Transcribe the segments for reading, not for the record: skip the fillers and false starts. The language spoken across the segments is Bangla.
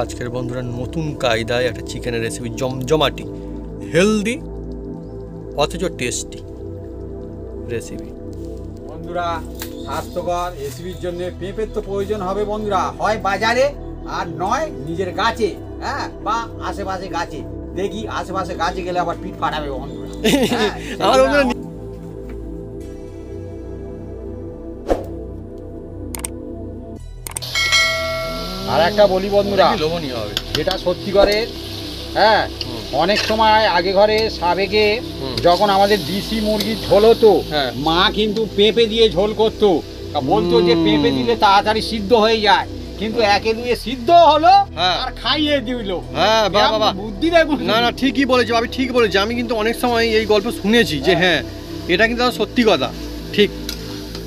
আজকের বন্ধুরা নতুন কায়দায় একটা চিকেনের রেসিপি, জমজমাটি হেলদি অথচ টেস্টি রেসিপি। বন্ধুরা স্বাস্থ্যকর রেসিপির জন্য পেঁপের তো প্রয়োজন হবে বন্ধুরা, হয় বাজারে আর নয় নিজের গাছে, হ্যাঁ, বা আশেপাশে গাছে। দেখি আশেপাশে গাছে গেলে আবার পিঠ ফাটাবে বন্ধুরা। আর একটা বলি বন্ধুরা, লোভনীয় হবে যেটা সত্যি করে, হ্যাঁ, অনেক সময় আগে ঘরে সাবেকে যখন আমাদের দেশি মুরগির ঝোল হতো, মা কিন্তু পেঁপে দিয়ে ঝোল করতো, বলতো যে পেঁপে দিলে তাড়াতাড়ি সিদ্ধ হয়ে যায়, কিন্তু একে দুয়ে সিদ্ধ হলো আর খাইয়ে দিল। হ্যাঁ বাবা, বুদ্ধি দেখুন। না না, ঠিকই বলেছি, আমি ঠিক বলেছি। আমি কিন্তু অনেক সময় এই গল্প শুনেছি যে হ্যাঁ, এটা কিন্তু সত্যি কথা, ঠিক।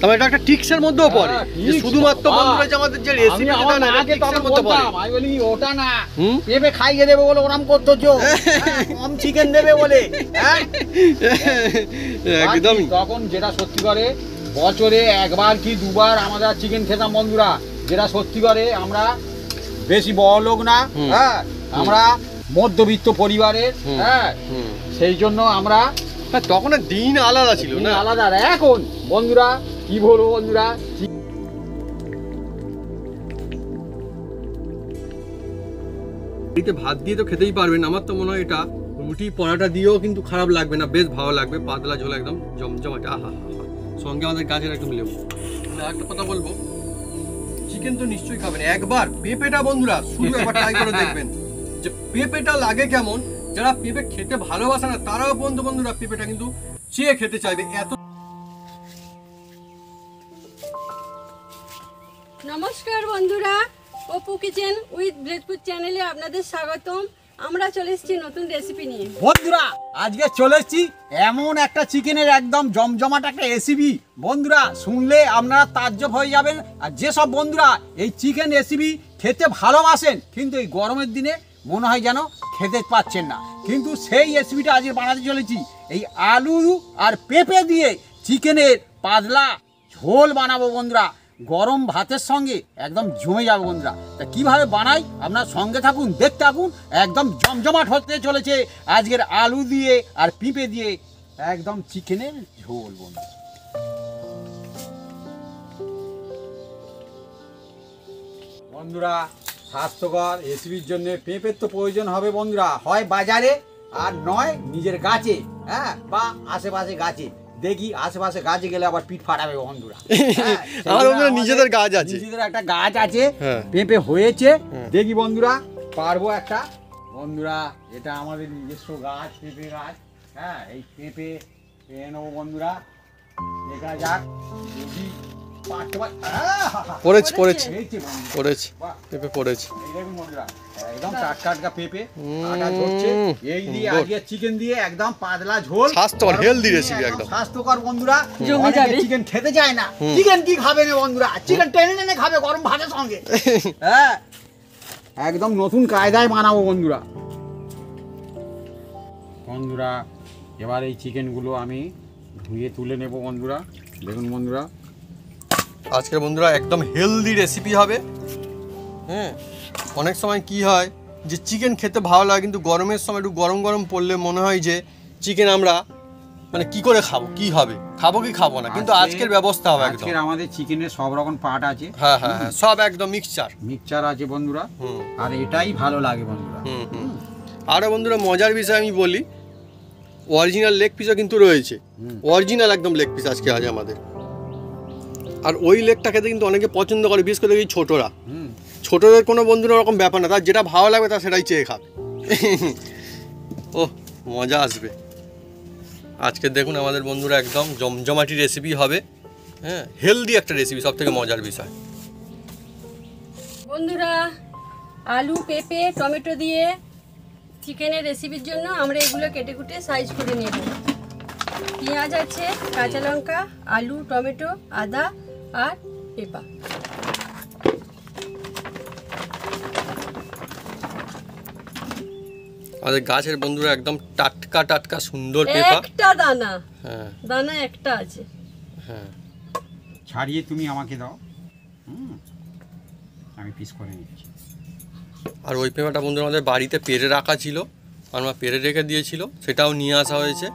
তবে এটা একটা টিক্সের মধ্যেও পড়ে, যে শুধুমাত্র বন্ধুরা যে আমাদের যে রেসিপি সেটা না, এটা টিক্সের মধ্যে পড়ে। আমি বলি ওটা না, পেঁপে খাইয়ে দেবে বলে ওরকম করতো, কম চিকেন দেবে বলে, একদম। তখন যেটা সত্যি করে বছরে একবার কি দুবার আমরা চিকেন খেতাম বন্ধুরা, যেটা সত্যি করে আমরা বেশি বড় লোক না, হ্যাঁ, আমরা মধ্যবিত্ত পরিবারের, হ্যাঁ, সেই জন্য আমরা তখন দিন আলাদা ছিল না, আলাদা। এখন বন্ধুরা কি বলবো বন্ধুরা, ভাত দিয়ে তো খেতেই পারবেন। আমার তো মনে হয় এটা রুটি পরাটা দিয়েও কিন্তু খারাপ লাগবে না, বেশ ভালো লাগবে। পাতলা ঝোল একদম জমজমাটে, আহা হা। সঙ্গে আমাদের গাছের একদম লেবু। একটা কথা বলবো, চিকেন তো নিশ্চয়ই খাবেন, একবার পেঁপেটা বন্ধুরা শুধু একবার ট্রাই করে দেখবেন যে পেঁপেটা লাগে কেমন। যারা পেঁপে খেতে ভালোবাসে না তারাও বন্ধুরা পেঁপেটা কিন্তু চেয়ে খেতে চাইবে। এত নমস্কার বন্ধুরা, অপু কিচেন উইথ ব্লেডফুড চ্যানেলে আপনাদের স্বাগতম। আমরা চলে এসেছি নতুন রেসিপি নিয়ে। বন্ধুরা আজকে চলে এসেছি এমন একটা চিকেনের একদম জমজমাট একটা রেসিপি। বন্ধুরা শুনলে আপনারা তাজ্জব হয়ে যাবেন। আর যেসব বন্ধুরা এই চিকেন রেসিপি খেতে ভালোবাসেন কিন্তু এই গরমের দিনে মনে হয় যেন খেতে পাচ্ছেন না, কিন্তু সেই রেসিপিটা আজকে বানাতে চলেছি। এই আলু আর পেঁপে দিয়ে চিকেনের পাতলা ঝোল বানাবো বন্ধুরা, গরম ভাতের সঙ্গে একদম জমে যাবে বন্ধুরা। তা কীভাবে বানাই আপনার সঙ্গে থাকুন, দেখতে থাকুন। একদম জমজমাট হতে চলেছে আজকের আলু দিয়ে আর পেঁপে দিয়ে একদম চিকেনের ঝোল বন্ধুরা। বন্ধুরা স্বাস্থ্যকর রেসিপির জন্য পেঁপের তো প্রয়োজন হবে বন্ধুরা, হয় বাজারে আর নয় নিজের গাছে, হ্যাঁ, বা আশেপাশে গাছে। দেখি আশেপাশে গাছে গেলে আবার পিঠ ফাটাবে বন্ধুরা। আমার নিজেদের গাছ আছে, নিজেদের একটা গাছ আছে, পেঁপে হয়েছে। দেখি বন্ধুরা পারবো একটা। বন্ধুরা এটা আমাদের নিজস্ব গাছ, পেঁপে গাছ, হ্যাঁ, এই পেঁপে পেয়ে নেবো বন্ধুরা। দেখা যাক যদি পড়েছে পেঁপে পড়েছে। দেখুন বন্ধুরা একদম টাটকা পেঁপে আটা ধরছে। এই দিয়ে আজকে চিকেন দিয়ে একদম পাতলা ঝোল, স্বাস্থ্যকর হেলদি রেসিপি, একদম স্বাস্থ্যকর বন্ধুরা। চিকেন খেতে চায় না, চিকেন কি খাবে না বন্ধুরা, চিকেন টেনে খাবে গরম ভাতের সঙ্গে। হ্যাঁ, একদম নতুন কায়দায় বানাবো বন্ধুরা। বন্ধুরা এবার এই চিকেনগুলো আমি ধুয়ে তুলে নেব বন্ধুরা। দেখুন বন্ধুরা আজকের বন্ধুরা একদম হেলদি রেসিপি হবে। হ্যাঁ, অনেক সময় কি হয় যে চিকেন খেতে ভালো লাগে, কিন্তু গরমের সময় একটু গরম পড়লে মনে হয় যে চিকেন আমরা মানে কি করে খাবো, কি হবে, খাবো কি খাবো না। কিন্তু আজকের ব্যবস্থা হবে একদম। আজকের আমাদের চিকেনের সব রকম পার্ট আছে, হ্যাঁ, সব একদম মিক্সচার আছে বন্ধুরা। আর এটাই ভালো লাগে বন্ধুরা। আরও বন্ধুরা মজার বিষয় আমি বলি, অরিজিনাল লেগ পিসও কিন্তু রয়েছে, অরিজিনাল একদম লেগ পিস আজকে আছে আমাদের। আর ওই লেগটা খেতে কিন্তু অনেকে পছন্দ করে, বিশেষ করে এই ছোটদের কোনো বন্ধুরা ওরকম ব্যাপার না, তার যেটা ভালো লাগবে তার সেটাই চেয়ে খাবে। ও মজা আসবে আজকে। দেখুন আমাদের বন্ধুরা একদম জমজমাটি রেসিপি হবে, হ্যাঁ, হেলদি একটা রেসিপি, সব থেকে মজার বিষয়। বন্ধুরা আলু পেঁপে টমেটো দিয়ে চিকেনের রেসিপির জন্য আমরা এগুলো কেটে কুটে সাইজ করে নেব। পেঁয়াজ আছে, কাঁচা লঙ্কা, আলু, টমেটো, আদা আর পেঁপা। আমাদের গাছের বন্ধুরা একদম টাটকা সুন্দর পেঁপা, একটা দানা, হ্যাঁ দানা একটা আছে, হ্যাঁ। ছাড়িয়ে তুমি আমাকে দাও, আমি পিস করে নিচ্ছি। আর ওই পেঁপেটা বন্ধুরা আমাদের বাড়িতে পেরে রাখা ছিল, আমার পেরে রেখে দিয়েছিল, সেটাও নিয়ে আসা হয়েছে।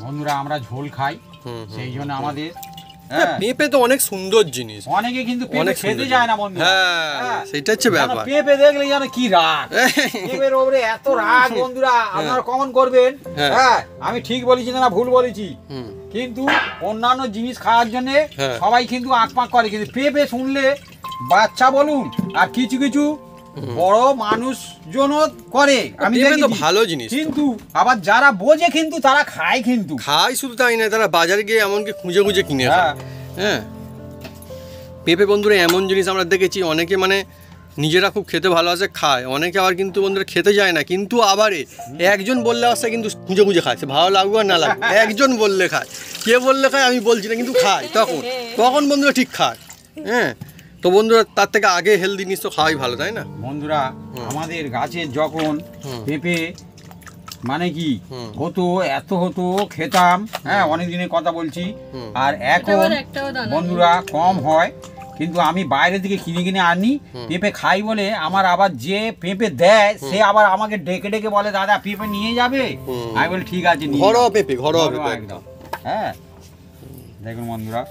বন্ধুরা আমরা ঝোল খাই, সেই জন্য আমাদের পেঁপে তো অনেক সুন্দর জিনিস, অনেকে কিন্তু পেঁপে অনেক খেতে সুন্দর যায় না বন্ধু। হ্যাঁ সেটা হচ্ছে ব্যাপার। পেঁপে দেখলে যেন কি রাগ, পেঁপের ওপরে এত রাগ বন্ধুরা, আপনারা কমন করবেন। হ্যাঁ আমি ঠিক বলেছি না ভুল বলেছি? কিন্তু অন্যান্য জিনিস খাওয়ার জন্য সবাই কিন্তু আঁকপাক করে, কিন্তু পেঁপে শুনলে বাচ্চা বলুন আর কিছু কিছু বড় মানুষজনও করে, আমি দেখি ভালো জিনিস। কিন্তু আবার যারা বোঝে কিন্তু তারা খায়, কিন্তু খায় শুধু তাই না, তারা বাজারে গিয়ে এমনকি খুঁজে খুঁজে কিনে খায়। হ্যাঁ পেঁপে বন্ধুরা এমন জিনিস আমরা দেখেছি, অনেকে মানে নিজেরা খুব খেতে ভালোবাসে খায়, অনেকে আবার কিন্তু বন্ধুরা খেতে যায় না, কিন্তু আবার একজন বললে আসছে কিন্তু খুঁজে খুঁজে খায়, সে ভালো লাগবে আর না লাগবে, একজন বললে খায়, কে বললে খায় আমি বলছি না, কিন্তু খায় তখন বন্ধুরা ঠিক খায়। হ্যাঁ তো বন্ধুরা তার থেকে আগে হেলদি জিনিস তো খাওয়াই ভালো, তাই না বন্ধুরা? আমাদের গাছের যখন পেঁপে মানে কি হতো, এত হতো, খেতাম, হ্যাঁ অনেক দিনের কথা বলছি। আর এখন বন্ধুরা কম হয়, কিন্তু আমি বাইরে থেকে কিনে কিনে আনি, পেঁপে খাই বলে আমার আবার যে পেঁপে দেয় সে আবার আমাকে ডেকে ডেকে বলে দাদা পেঁপে নিয়ে যাবে, আমি বলি ঠিক আছে, ঘরোয়া পেঁপে, ঘরোয়া পেঁপে একদম। হ্যাঁ দেখুন বন্ধুরা,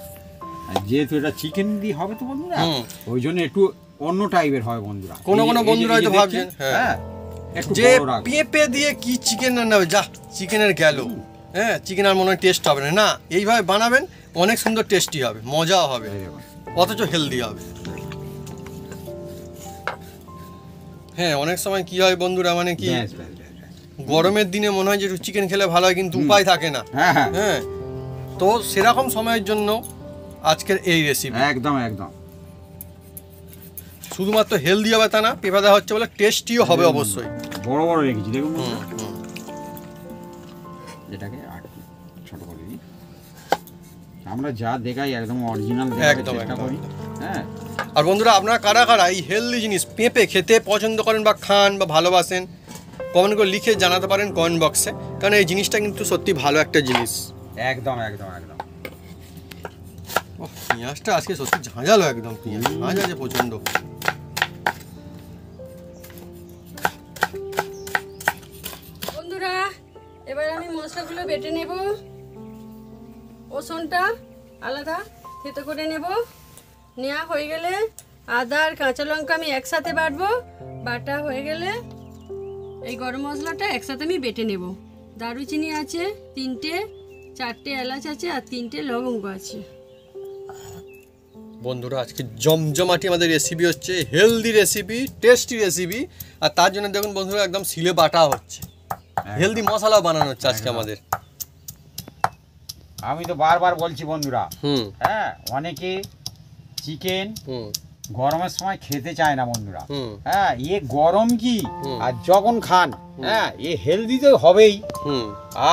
যেহেতু এটা চিকেন দিয়ে হবে তো বন্ধুরা, ওই জন্য একটু অন্য টাইপের হয় বন্ধুরা। কোনো বন্ধুরা হয়তো ভাবছেন হ্যাঁ যে পেঁপে দিয়ে কি চিকেন রান্না হবে, যা চিকেনের গেল, হ্যাঁ চিকেন আর মনে হয় টেস্ট হবে না, এইভাবে বানাবেন অনেক সুন্দর টেস্টি হবে, মজাও হবে, অথচ হেলদি হবে। হ্যাঁ অনেক সময় কি হয় বন্ধুরা, মানে কি গরমের দিনে মনে হয় যে চিকেন খেলে ভালো হয়, কিন্তু উপায় থাকে না। হ্যাঁ তো সেরকম সময়ের জন্য আজকের এই রেসিপি একদম একদম শুধুমাত্র হেলদি হবে তা না, পেঁপে দেওয়া হচ্ছে বলে টেস্টিও হবে অবশ্যই। বড় বড় রেখেছি দেখুন, যেটাকে ছোট করে দিই, আমরা যা দেখাই একদম অরিজিনাল একদম করি। হ্যাঁ আর বন্ধুরা আপনারা কারা কারা এই হেলদি জিনিস পেঁপে খেতে পছন্দ করেন বা খান বা ভালোবাসেন, কমেন্ট করে লিখে জানাতে পারেন কমেন্ট বক্সে, কারণ এই জিনিসটা কিন্তু সত্যি ভালো একটা জিনিস। একদম একদম একদম। পেঁয়াজটা আজকে সত্যি ঝাঁঝালো, একদম পেঁয়াজ ঝাঁঝ আছে প্রচন্ড। বন্ধুরা এবার আমি মশলাগুলো বেটে নেব, রসুনটা আলাদা থেতো করে নেব, নেওয়া হয়ে গেলে আদা আর কাঁচা লঙ্কা আমি একসাথে বাটবো, বাটা হয়ে গেলে এই গরম মশলাটা একসাথে আমি বেটে নেব। দারুচিনি আছে 3টে, 4টে এলাচ আছে আর 3টে লবঙ্গ আছে। বন্ধুরা আজকে জমজমাটি আমাদের রেসিপি হচ্ছে, হেলদি রেসিপি, টেস্টি রেসিপি, আর তার জন্য দেখুন বন্ধুরা একদম শিলে বাটা হচ্ছে, হেলদি মশলা বানানো হচ্ছে আজকে আমাদের। আমি তো বারবার বলছি বন্ধুরা, হ্যাঁ অনেকে চিকেন গরমের সময় খেতে চায় না বন্ধুরা। হ্যাঁ এ গরম কি, আর যখন খান হ্যাঁ এ হেলদি তো হবেই,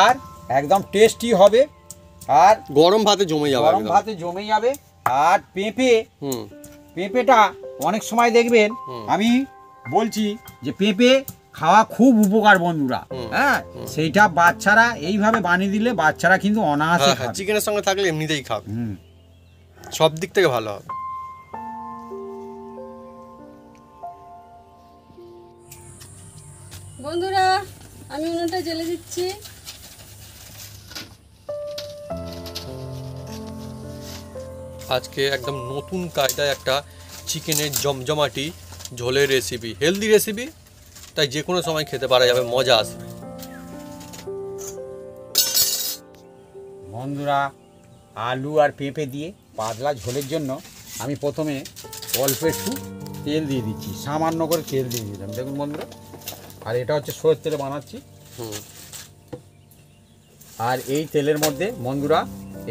আর একদম টেস্টি হবে, আর গরম ভাতে জমে যাবে, গরম ভাতে জমে যাবে। আর পেঁপেটা অনেক সময় দেখবেন, আমি বলছি যে পেঁপে খাওয়া খুব উপকার বন্ধুরা। হ্যাঁ সেইটা বাচ্চারা এইভাবে বানিয়ে দিলে বাচ্চারা কিন্তু অনায়াসে খাবে, চিকেনের সঙ্গে থাকলে এমনিতেই খাবে, সব দিক থেকে ভালো হবে। বন্ধুরা আমি উনুনটা জ্বেলে দিচ্ছি। আজকে একদম নতুন কায়দায় একটা চিকেনের জমজমাটি ঝোলের রেসিপি, হেলদি রেসিপি, তাই যে কোনো সময় খেতে পারা যাবে, মজা আসবে। বন্ধুরা আলু আর পেঁপে দিয়ে পাতলা ঝোলের জন্য আমি প্রথমে অল্প একটু তেল দিয়ে দিচ্ছি, সামান্য করে তেল দিয়ে দিলাম দেখুন বন্ধুরা। আর এটা হচ্ছে সরষের তেলে বানাচ্ছি। আর এই তেলের মধ্যে বন্ধুরা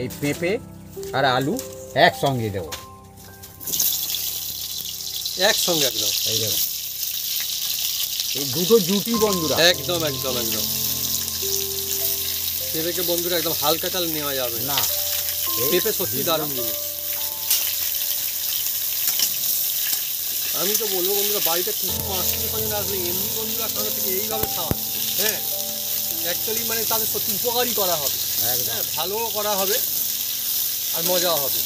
এই পেঁপে আর আলু একসঙ্গে দেবো, একসঙ্গে একদম, এই দেখুন এই দুটো জুটি বন্ধুরা, একদম একদম একদম। পেঁপেকে বন্ধুরা একদম হালকা চাল নেওয়া যাবে না, পেঁপে সত্যি দারুণ জিনিস। আমি তো বলবো বন্ধুরা বাড়িতে আত্মীয় স্বজন আসলে এমনি বন্ধুরা খাওয়ানো থেকে এইভাবে খাওয়ান, হ্যাঁ অ্যাকচুয়ালি মানে তাদের সত্যি উপকারই করা হবে, হ্যাঁ ভালোও করা হবে আর মজাও হবে।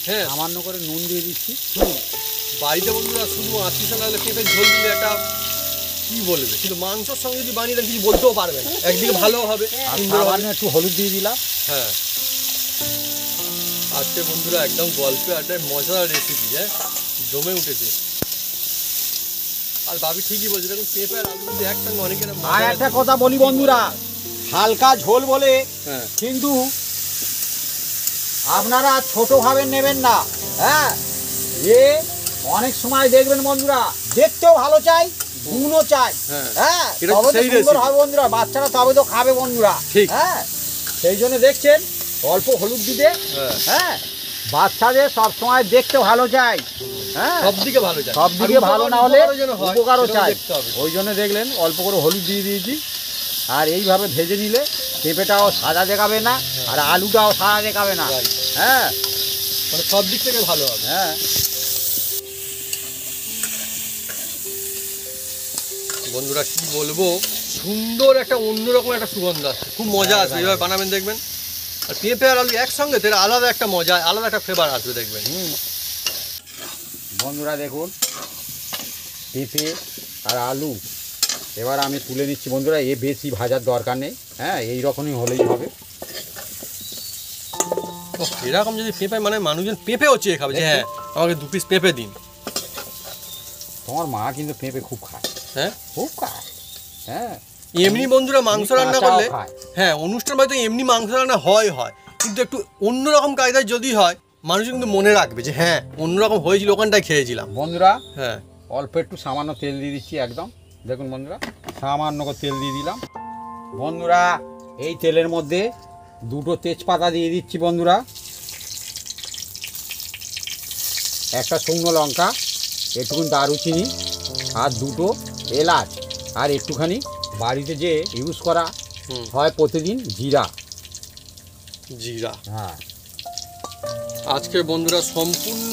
হ্যাঁ সামান্য করে নুন দিয়ে দিচ্ছি। বাড়িতে বন্ধুরা শুধু আত্মীয় নাহলে পেঁপে ঝোল দিলে একটা কি বলবে, কিন্তু মাংসর সঙ্গে যদি বানিয়ে দেন কিছু বলতেও পারবে না, একদিকে ভালো হবে আর সুন্দর হবে। সামান্য একটু হলুদ দিয়ে দিলাম। হ্যাঁ আজকে বন্ধুরা একদম গল্পে আড্ডায় মজার রেসিপি, হ্যাঁ জমে উঠেছে। আর ভাবি ঠিকই বলছে, দেখুন পেঁপে আর আলু কিন্তু একসঙ্গে অনেকের আর একটা কথা বলি বন্ধুরা, হালকা ঝোল বলে হ্যাঁ কিন্তু আপনারা ছোট ভাবে নেবেন না। হ্যাঁ এ অনেক সময় দেখবেন বন্ধুরা, দেখতেও ভালো চাই, গুণও চাই। হ্যাঁ। হ্যাঁ এটা তবে তো সেই সুন্দর recipe। হবে বন্ধুরা, বাচ্চারা তবে তো খাবে বন্ধুরা। ঠিক। হ্যাঁ সেই জন্য দেখছেন অল্প হলুদ দিতে। হ্যাঁ হ্যাঁ বাচ্চাদের সব সময় দেখতে ভালো চাই। হ্যাঁ সব দিকে ভালো যায়, সব দিকে ভালো না হলে উপকারও চাই, দেখতে হবে। ওই জন্য দেখলেন অল্প করে হলুদ দিয়ে দিয়েছি। আর এইভাবে ভেজে নিলে পেঁপেটাও সাদা দেখাবে না, আর আলুটাও সাদা দেখাবে না। Right। হ্যাঁ মানে সব দিক থেকে ভালো হবে। হ্যাঁ বন্ধুরা কি বলবো, সুন্দর একটা অন্যরকম একটা সুগন্ধ আসছে, খুব মজা আসবে এইভাবে বানাবেন দেখবেন। আর পেঁপে আর আলু একসঙ্গে তার আলাদা একটা মজা, আলাদা একটা ফ্লেভার আসবে দেখবেন। বন্ধুরা দেখুন পেঁপে আর আলু এবার আমি তুলে নিচ্ছি বন্ধুরা, এ বেশি ভাজার দরকার নেই। হ্যাঁ এই রকমই হলেই হবে। এরকম যদি পেঁপে মানে মানুষজন পেঁপেও চেয়ে খাবে যে হ্যাঁ আমাকে 2 পিস পেঁপে দিন। তোমার মা কিন্তু পেঁপে খুব খায়, হ্যাঁ খুব খায়। হ্যাঁ এমনি বন্ধুরা মাংস রান্না কাঁচাও করলে খায়। হ্যাঁ অনুষ্ঠান বাড়িতে এমনি মাংস রান্না হয়, কিন্তু একটু অন্যরকম কায়দায় যদি হয় মানুষ কিন্তু মনে রাখবে যে হ্যাঁ অন্যরকম হয়েছিল, ওখানটায় খেয়েছিলাম। বন্ধুরা হ্যাঁ অল্প একটু সামান্য তেল দিয়ে দিচ্ছি একদম। দেখুন বন্ধুরা সামান্য করে তেল দিয়ে দিলাম। বন্ধুরা এই তেলের মধ্যে 2টো তেজপাতা দিয়ে দিচ্ছি বন্ধুরা, একটা শুকনো লঙ্কা, একটুখানি দারুচিনি, আর 2টো এলাচ, আর একটুখানি বাড়িতে যে ইউজ করা হয় প্রতিদিন জিরা। জিরা। হ্যাঁ আজকে বন্ধুরা সম্পূর্ণ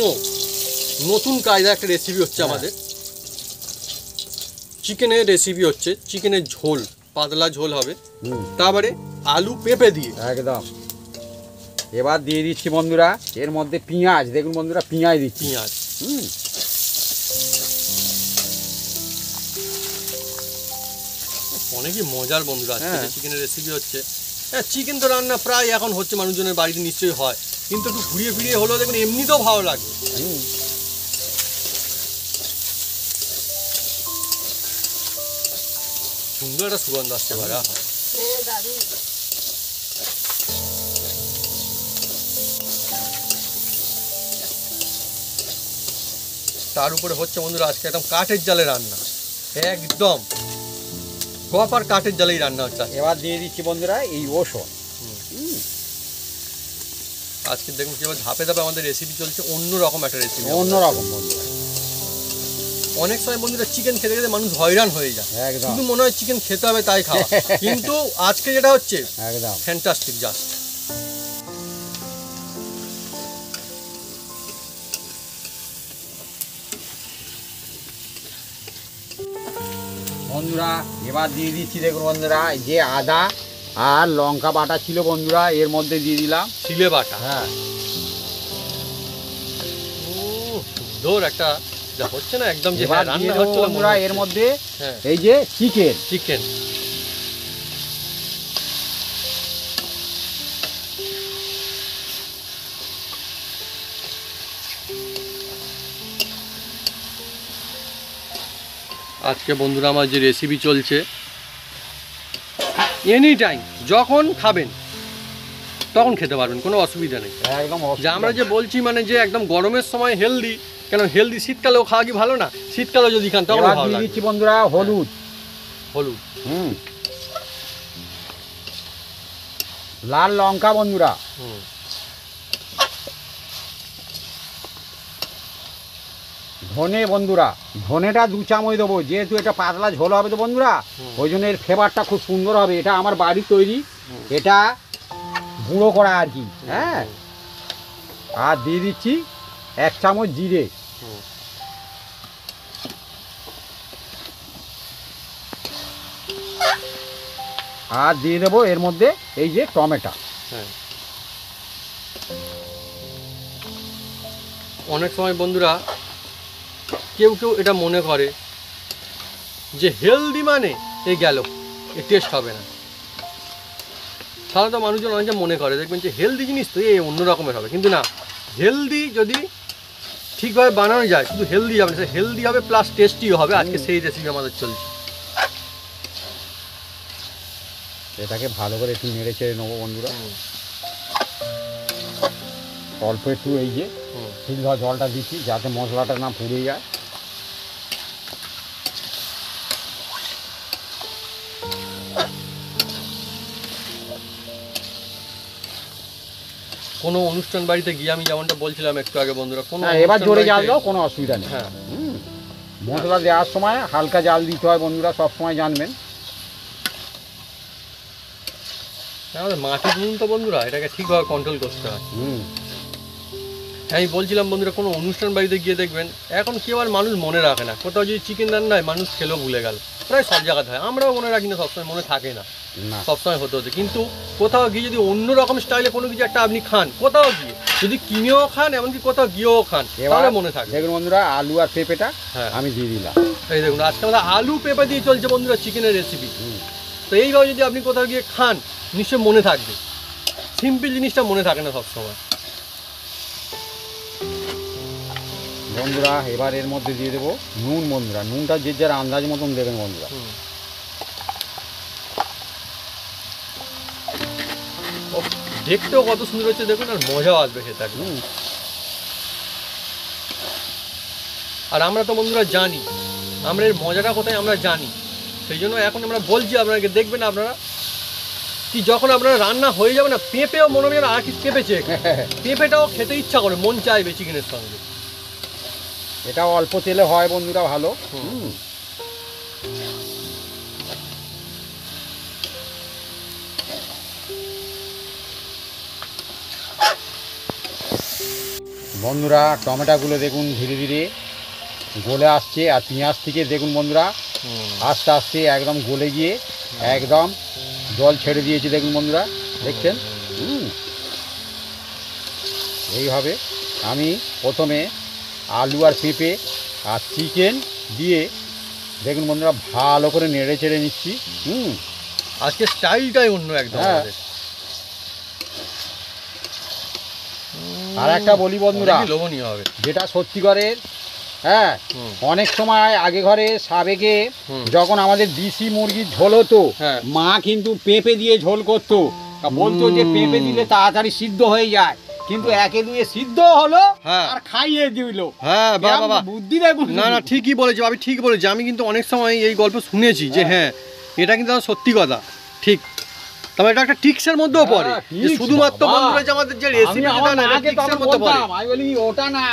নতুন কায়দা একটা রেসিপি হচ্ছে আমাদের। চিকেনের রেসিপি হচ্ছে, চিকেনের ঝোল, পাতলা ঝোল হবে, তারপরে আলু পেঁপে দিয়ে একদম। এবার দিয়ে দিচ্ছি বন্ধুরা এর মধ্যে পেঁয়াজ। দেখুন বন্ধুরা পেঁয়াজ দিচ্ছি। পেঁয়াজ। অনেকই মজার বন্ধুরা আজকে হ্যাঁ। চিকেনের রেসিপি হচ্ছে। হ্যাঁ চিকেন তো রান্না প্রায় এখন হচ্ছে মানুষজনের বাড়িতে নিশ্চয়ই হয়, কিন্তু একটু ঘুরিয়ে ফিরিয়ে হলেও দেখুন এমনিতেও ভালো লাগে। সুন্দর একটা সুগন্ধ আসছে এবারে। তার উপরে হচ্ছে বন্ধুরা আজকে একদম কাঠের জালে রান্না, একদম প্রপার কাঠের জালেই রান্না হচ্ছে আজকে। এবার দিয়ে দিচ্ছি বন্ধুরা এই রসুন। আজকে দেখুন কিভাবে ধাপে ধাপে আমাদের রেসিপি চলছে, অন্যরকম একটা রেসিপি। অন্যরকম বন্ধুরা। অনেক সময় বন্ধুরা চিকেন খেতে খেতে মানুষ হয়রান হয়ে যায়, একদম শুধু মনে হয় চিকেন খেতে হবে তাই খাওয়া, কিন্তু আজকে যেটা হচ্ছে একদম ফ্যান্টাস্টিক জাস্ট। বন্ধুরা এবার দিয়ে দিচ্ছি দেখুন বন্ধুরা এই যে আদা আর লঙ্কা বাটা ছিল বন্ধুরা এর মধ্যে দিয়ে দিলাম। শিলে বাটা। হ্যাঁ সুন্দর একটা যা হচ্ছে না একদম, যে এবার দিয়ে রান্না দেবো হচ্ছে বন্ধুরা এর মধ্যে হ্যাঁ এই যে চিকেন। চিকেন। আজকে বন্ধুরা আমার যে রেসিপি চলছে, এনি টাইম যখন খাবেন তখন খেতে পারবেন, কোনো অসুবিধা নেই। একদম যে আমরা যে বলছি মানে যে একদম গরমের সময় হেলদি, কেন হেলদি শীতকালেও খাওয়া কি ভালো না, শীতকালেও যদি খান তখন এবার ভালো দিয়ে লাগবে। দিচ্ছি বন্ধুরা হলুদ। হলুদ। লাল লঙ্কা বন্ধুরা। ধনে বন্ধুরা, ধনেটা 2 চামচ দেবো, যেহেতু এটা পাতলা ঝোল হবে তো বন্ধুরা ওই জন্য এর ফ্লেভারটা খুব সুন্দর হবে। এটা আমার বাড়ির তৈরি, এটা গুঁড়ো করা আর কি। হ্যাঁ আর দিয়ে দিচ্ছি 1 চামচ জিরে। আর দিয়ে দেবো এর মধ্যে এই যে টমেটো। হ্যাঁ অনেক সময় বন্ধুরা কেউ কেউ এটা মনে করে যে হেলদি মানে এই গেল, এ টেস্ট হবে না। সাধারণত মানুষজন অনেকটা মনে করে, দেখবেন যে হেলদি জিনিস তো এই অন্য রকমের হবে, কিন্তু না, হেলদি যদি ঠিকভাবে বানানো যায় শুধু হেলদি হবে না, হেলদি হবে প্লাস টেস্টিও হবে। আজকে সেই রেসিপি আমাদের চলছে। এটাকে ভালো করে একটু নেড়ে চেড়ে নেবো বন্ধুরা। অল্প একটু এই যে ঠিক ধর জলটা দিচ্ছি যাতে মশলাটা না পুড়ে যায়। কোনো অনুষ্ঠান বাড়িতে গিয়ে আমি যেমনটা বলছিলাম একটু আগে বন্ধুরা, কোনো এবার জোরে জাল বাড়িতে- দাও, কোনো অসুবিধা নেই। হ্যাঁ, মশলা দেওয়ার সময় হালকা জাল দিতে হয় বন্ধুরা, সব সময় জানবেন। আমাদের মাটির নুন তো বন্ধুরা, এটাকে ঠিকভাবে কন্ট্রোল করতে হয়। আমি বলছিলাম বন্ধুরা, কোনো অনুষ্ঠান বাড়িতে গিয়ে দেখবেন এখন কেউ আর মানুষ মনে রাখে না। কোথাও যদি চিকেন রান্না হয় মানুষ খেলেও ভুলে গেল, প্রায় সব জায়গাতে হয়। আমরাও মনে রাখি না, সবসময় মনে থাকে না, সবসময় হতে হতে। কিন্তু কোথাও গিয়ে যদি অন্য রকম স্টাইলে কোনো কিছু একটা আপনি খান, কোথাও গিয়ে যদি কিনেও খান, এমনকি কোথাও গিয়েও খান, তাহলে মনে থাকে। দেখুন বন্ধুরা, আলু আর পেঁপেটা হ্যাঁ আমি দিয়ে দিলাম। এই দেখুন, আজকে আমাদের আলু পেঁপে দিয়ে চলছে বন্ধুরা চিকেনের রেসিপি। তো এইভাবে যদি আপনি কোথাও গিয়ে খান, নিশ্চয় মনে থাকবে। সিম্পল জিনিসটা মনে থাকে না সবসময়। বন্ধুরা এবার এর মধ্যে দিয়ে দেবো নুন বন্ধুরা। নুনটা যে যার আন্দাজ মতন দেবেন বন্ধুরা। দেখতেও কত সুন্দর হচ্ছে দেখুন, আর মজাও আসবে খেতে। আর আমরা তো বন্ধুরা জানি আমরা এর মজাটা কোথায়, আমরা জানি। সেই জন্য এখন আমরা বলছি আপনাকে, দেখবেন আপনারা কি যখন আপনারা রান্না হয়ে যাবে না, পেঁপেও মনে হবে আর কিছু পেঁপে চেয়ে পেঁপেটাও খেতে ইচ্ছা করে, মন চাইবে চিকেনের সঙ্গে। এটা অল্প তেলে হয় বন্ধুরা ভালো। বন্ধুরা টমেটোগুলো দেখুন ধীরে ধীরে গলে আসছে, আর পেঁয়াজ থেকে দেখুন বন্ধুরা আস্তে আস্তে একদম গলে গিয়ে একদম জল ছেড়ে দিয়েছে দেখুন বন্ধুরা, দেখছেন। এইভাবে আমি প্রথমে আলু আর পেঁপে আর চিকেন দিয়ে দেখুন বন্ধুরা ভালো করে নেড়ে চেড়ে নিচ্ছি। আজকে স্টাইলটাই অন্য একদম আমাদের। আর একটা বলি বন্ধুরা, লোভনীয় হবে যেটা সত্যিকারের, হ্যাঁ, অনেক সময় আগে ঘরে সাবেকে যখন আমাদের দেশি মুরগির ঝোল হতো, মা কিন্তু পেঁপে দিয়ে ঝোল করতো। বলতো যে পেঁপে দিলে তাড়াতাড়ি সিদ্ধ হয়ে যায়, কিন্তু একে দুয়ে সিদ্ধ হলো আর খাইয়ে দিল। হ্যাঁ বাবা, বুদ্ধি দেখুন। না না, ঠিকই বলেছি, আমি ঠিক বলেছি। আমি কিন্তু অনেক সময় এই গল্প শুনেছি যে হ্যাঁ, এটা কিন্তু সত্যি কথা, ঠিক। তবে এটা একটা টিক্সের মধ্যেও পড়ে, যে শুধুমাত্র বন্ধুরা যে আমাদের যে রেসিপি যেটা না, এটা টিক্সের মধ্যে পড়ে। আমি বলি ওটা না,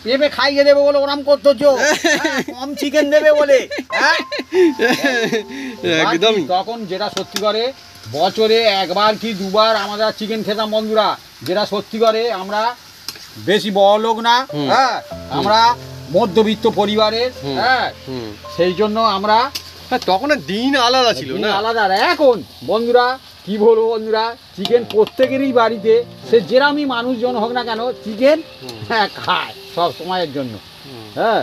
পেঁপে খাইয়ে দেবে বলে ওরম করতো, কম চিকেন দেবে বলে। একদম। তখন যেটা সত্যি করে বছরে একবার কি দুবার আমরা চিকেন খেতাম বন্ধুরা, যেটা সত্যি করে আমরা বেশি বড় লোক না, হ্যাঁ, আমরা মধ্যবিত্ত পরিবারের, হ্যাঁ, সেই জন্য আমরা তখন দিন আলাদা ছিল না, আলাদা। এখন বন্ধুরা কি বলবো বন্ধুরা, চিকেন প্রত্যেকেরই বাড়িতে, সে যেরামই মানুষজন হোক না কেন, চিকেন খায় সব সময়ের জন্য। হ্যাঁ,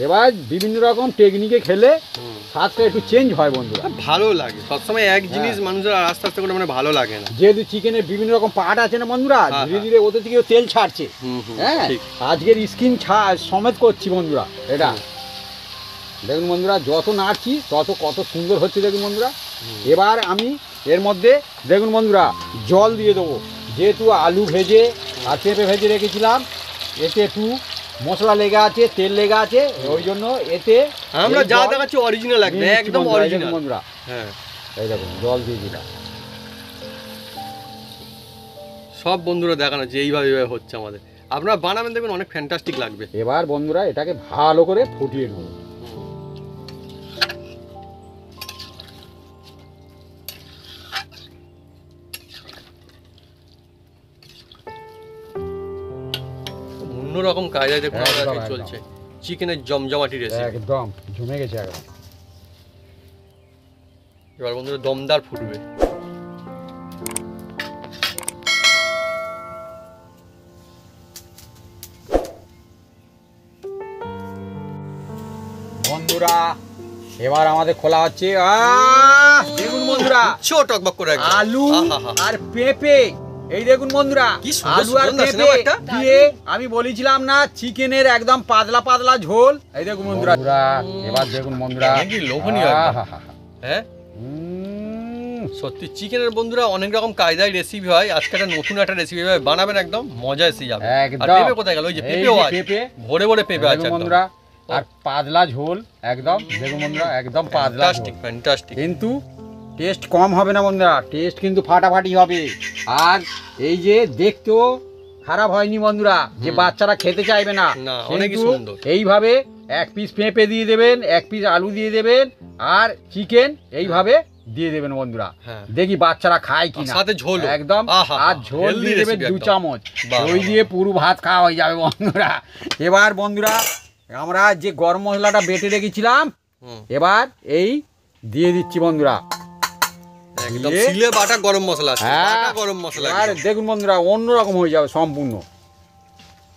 এবার বিভিন্ন রকম টেকনিকে খেলে স্বাদটা একটু চেঞ্জ হয় বন্ধুরা, ভালো লাগে। সবসময় এক জিনিস মানুষের আস্তে আস্তে করে মানে ভালো লাগে না। যেহেতু চিকেনের বিভিন্ন রকম পার্ট আছে না বন্ধুরা, ধীরে ধীরে ওদের থেকেও তেল ছাড়ছে। হ্যাঁ, আজকের স্কিন সমেত করছি বন্ধুরা। এটা দেখুন বন্ধুরা, যত নাড়ছি তত কত সুন্দর হচ্ছে দেখুন বন্ধুরা। এবার আমি এর মধ্যে দেখুন বন্ধুরা জল দিয়ে দেবো, যেহেতু আলু ভেজে আর পেঁপে ভেজে রেখেছিলাম, এতে একটু মশলা লেগে আছে, তেল লেগে আছে, ওই জন্য এতে আমরা যা দেখাচ্ছি অরিজিনাল লাগবে, একদম অরিজিনাল বন্ধুরা। হ্যাঁ, এই দেখুন জল দিয়ে দিলাম। সব বন্ধুরা দেখানো যে এইভাবে হচ্ছে আমাদের, আপনারা বানাবেন দেখবেন অনেক ফ্যান্টাস্টিক লাগবে। এবার বন্ধুরা এটাকে ভালো করে ফুটিয়ে নেব। অন্যরকম কায়দায় দেখুন আমাদের চলছে চিকেনের জমজমাটি রেসিপি, একদম জমে গেছে একদম। এবার বন্ধুরা দমদার ফুটবে। বন্ধুরা এবার আমাদের খোলা হচ্ছে দেখুন বন্ধুরা টকবক করে একদম। আলু আহা। আর পেঁপে, এই দেখুন বন্ধুরা কি সুন্দর আলু আর সুগন্ধ আছে না পেঁপে একটা? দিয়ে আমি বলেছিলাম না চিকেনের একদম পাতলা পাতলা ঝোল। এই দেখুন বন্ধুরা এবার দেখুন বন্ধুরা কি লোভনীয় একদম। আহা। হ্যাঁ সত্যি চিকেনের বন্ধুরা অনেক রকম কায়দায় রেসিপি হয়, আজকে একটা নতুন একটা রেসিপি বানাবেন, একদম মজা এসে যাবে। আর একদম। পেঁপে কোথায় গেল? ওই যে এই পেঁপেও যে আছে, পেঁপে। ভরে ভরে পেঁপে আছে দেখুন একদম। বন্ধুরা আর পাতলা ঝোল একদম দেখুন বন্ধুরা একদম পাতলা ঝোল। Fantastic fantastic. কিন্তু টেস্ট কম হবে না বন্ধুরা, টেস্ট কিন্তু ফাটাফাটি হবে। আর এই যে দেখতেও খারাপ হয়নি বন্ধুরা, যে বাচ্চারা খেতে চাইবে না, না, অনেকই কিন্তু সুন্দর। এইভাবে এক পিস পেঁপে দিয়ে দেবেন, এক পিস আলু দিয়ে দেবেন আর চিকেন এইভাবে দিয়ে দেবেন বন্ধুরা। হ্যাঁ। দেখি বাচ্চারা খায় কিনা। আর সাথে ঝোলও। একদম। আহা, আর ঝোল healthy দিয়ে দেবেন recipe 2 একদম। চামচ, বাহ, ওই বাহ, দিয়ে পুরো ভাত খাওয়া হয়ে যাবে বন্ধুরা। এবার বন্ধুরা আমরা যে গরম মশলাটা বেটে রেখেছিলাম হুম, এবার এই দিয়ে দিচ্ছি বন্ধুরা। একদম দিয়ে- সিলে বাটা গরম মশলা আছে, হ্যাঁ। বাটা গরম মশলা আর একদম। দেখুন বন্ধুরা অন্যরকম হয়ে যাবে সম্পূর্ণ।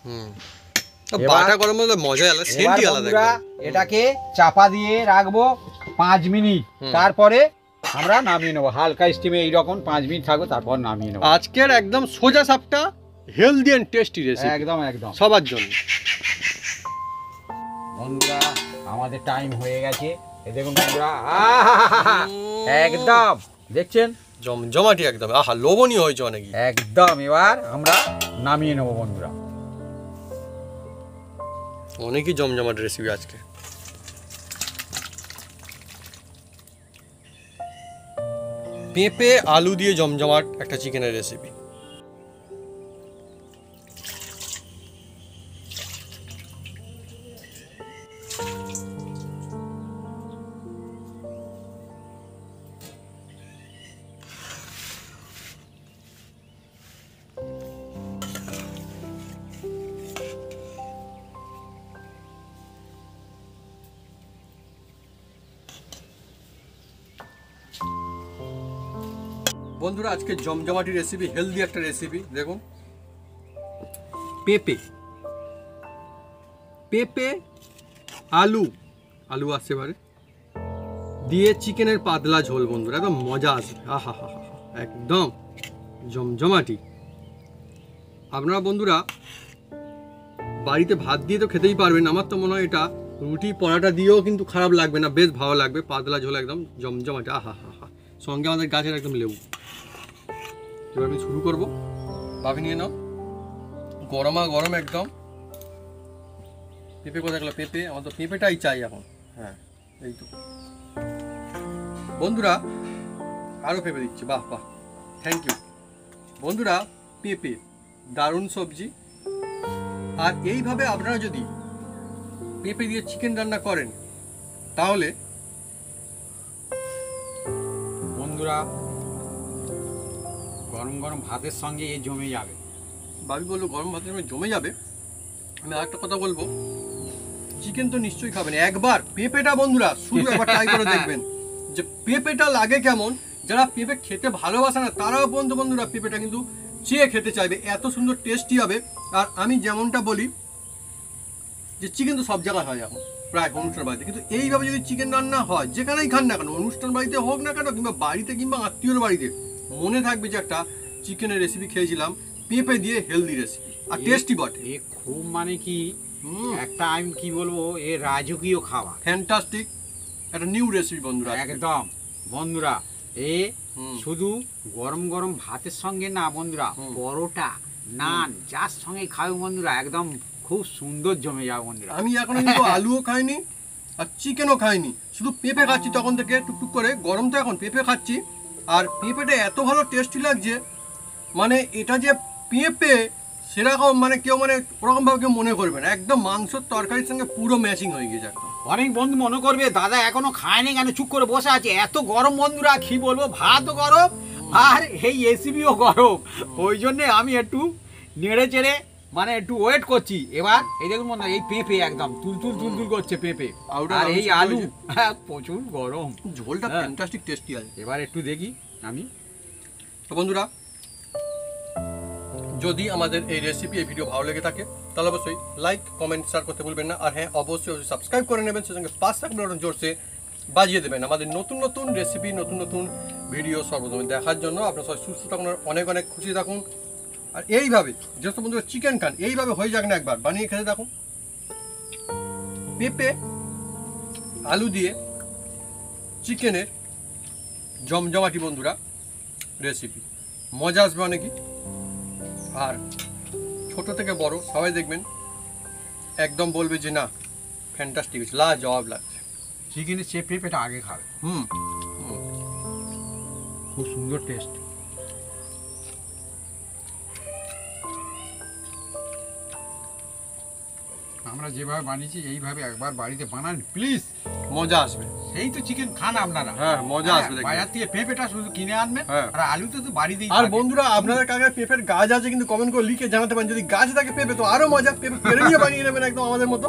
হুম। এবার- বাটা গরম মশলা মজা আলাদা, এবার সেন্টই আলাদা বন্ধুরা একদম। এটাকে চাপা দিয়ে রাখবো 5 মিনিট, হুম। তারপরে আমরা নামিয়ে নেবো। হালকা স্টিমে এইরকম 5 মিনিট থাকবে, তারপর নামিয়ে নেবো। আজকের একদম সোজা সাপটা হেলদি এন্ড টেস্টি রেসিপি একদম একদম সবার জন্য। বন্ধুরা আমাদের টাইম হয়ে গেছে, এই দেখুন বন্ধুরা আহা! একদম দেখছেন জমজমাটি একদম, আহা লোভনীয় হয়েছে অনেকই। একদম। এবার আমরা নামিয়ে নেবো বন্ধুরা। অনেকই জমজমাট রেসিপি আজকে। পেঁপে আলু দিয়ে জমজমাট একটা চিকেনের রেসিপি। বন্ধুরা আজকে জমজমাটি রেসিপি, হেলদি একটা রেসিপি। দেখুন পেঁপে পেঁপে আলু আলু আসছে এবারে দিয়ে চিকেনের পাতলা ঝোল বন্ধুরা, একদম মজা আসবে। আহা হা হা, একদম জমজমাটি। আপনারা বন্ধুরা বাড়িতে ভাত দিয়ে তো খেতেই পারবেন, আমার তো মনে হয় এটা রুটি পরাটা দিয়েও কিন্তু খারাপ লাগবে না, বেশ ভালো লাগবে। পাতলা ঝোল একদম জমজমাটি, আহা হা হা। সঙ্গে আমাদের গাছের একদম লেবু। এবার আমি শুরু করবো, ভাবি নিয়ে নাও, গরমা গরম একদম। পেঁপে কোথায় গেলো? পেঁপে, আমার তো পেঁপেটাই চাই এখন। হ্যাঁ এই তো বন্ধুরা, আরও পেঁপে দিচ্ছি, বাহ বাহ, থ্যাংক ইউ বন্ধুরা। পেঁপে দারুণ সবজি। আর এইভাবে আপনারা যদি পেঁপে দিয়ে চিকেন রান্না করেন তাহলে বন্ধুরা গরম গরম ভাতের সঙ্গে এ জমে যাবে। ভাবি বললো গরম ভাতের সঙ্গে জমে যাবে। আমি আরেকটা কথা বলবো, চিকেন তো নিশ্চয়ই খাবেন, একবার পেঁপেটা বন্ধুরা শুধু একবার ট্রাই করে দেখবেন যে পেঁপেটা লাগে কেমন। যারা পেঁপে খেতে ভালোবাসে না তারাও বন্ধুরা পেঁপেটা কিন্তু চেয়ে খেতে চাইবে, এত সুন্দর টেস্টি হবে। আর আমি যেমনটা বলি যে চিকেন তো সব জায়গায় হয় এখন প্রায় অনুষ্ঠান বাড়িতে, কিন্তু এইভাবে যদি চিকেন রান্না হয় যেখানেই খান না কেন, অনুষ্ঠান বাড়িতে হোক না কেন কিংবা বাড়িতে কিংবা আত্মীয়র বাড়িতে, মনে থাকবে যে একটা চিকেনের রেসিপি খেয়েছিলাম, পেঁপে দিয়ে হেলদি রেসিপি আর টেস্টি বটে। এ খুব মানে কি একটা আমি কি বলবো, এ রাজকীয় খাবার। ফ্যান্টাস্টিক একটা নিউ রেসিপি বন্ধুরা। একদম বন্ধুরা এ হুম। শুধু গরম গরম ভাতের সঙ্গে না বন্ধুরা, পরোটা নান যার সঙ্গে খাবে বন্ধুরা একদম খুব সুন্দর জমে যাবে বন্ধুরা। আমি এখনো কিন্তু আলুও খাইনি আর চিকেনও খাইনি, শুধু পেঁপে খাচ্ছি তখন থেকে টুকটুক করে। গরম তো এখন পেঁপে খাচ্ছি, আর পেঁপেটা এত ভালো টেস্টি লাগছে, মানে এটা যে পেঁপে সেরকম মানে কেউ মানে ওরকমভাবে কেউ মনে করবে না, একদম মাংসর তরকারির সঙ্গে পুরো ম্যাচিং হয়ে গেছে একদম। অনেক বন্ধু মনে করবে দাদা এখনো খায়নি কেন, চুপ করে বসে আছে, এত গরম বন্ধুরা কি বলবো, ভাতও গরম আর এই রেসিপিও গরম, ওই জন্যে আমি একটু নেড়ে চেড়ে মানে একটু ওয়েট করছি। এবার এই দেখুন বন্ধুরা এই পেঁপে একদম তুল করছে পেঁপে, আর এই আলু প্রচুর গরম, ঝোলটা হ্যাঁ। ফ্যান্টাস্টিক টেস্টি আছে। এবার একটু দেখি আমি। তো বন্ধুরা যদি আমাদের এই রেসিপি এই ভিডিও ভালো লেগে থাকে তাহলে অবশ্যই লাইক কমেন্ট শেয়ার করতে ভুলবেন না। আর হ্যাঁ, অবশ্যই সাবস্ক্রাইব করে নেবেন, সেই সঙ্গে পাঁচ থাকবে ওটা জোরসে বাজিয়ে দেবেন আমাদের নতুন নতুন রেসিপি, নতুন নতুন ভিডিও সর্বপ্রথমে দেখার জন্য। আপনারা সবাই সুস্থ থাকুন, অনেক অনেক খুশি থাকুন। আর এইভাবে যেসব বন্ধুরা চিকেন খান, এইভাবে হয়ে যাক না একবার বানিয়ে খেতে থাকুন। পেঁপে আলু দিয়ে চিকেনের জমজমাটি বন্ধুরা রেসিপি, মজা আসবে অনেকই। আর ছোট থেকে বড় সবাই দেখবেন একদম বলবে যে না ফ্যান্টাস্টিক হয়েছে, লাজবাব লাগছে। চিকেনের চেয়ে পেঁপেটা আগে খাবে, হুম, খুব সুন্দর টেস্ট। আমরা যেভাবে বানিয়েছি এইভাবে একবার বাড়িতে বানান প্লিজ, মজা আসবে। সেই তো চিকেন খান আপনারা। হ্যাঁ, মজা আসবে দেখবেন। বাজার থেকে পেঁপেটা শুধু কিনে আনবেন, হ্যাঁ। আর আলুতে তো বাড়িতেই আর থাকে। বন্ধুরা আপনাদের কাছে পেঁপের গাছ আছে কিন্তু কমেন্ট করে লিখে জানাতে পারেন। যদি গাছ থাকে পেঁপে তো আরো মজা, পেঁপে পেরে নিয়ে বানিয়ে নেবেন একদম আমাদের মতো।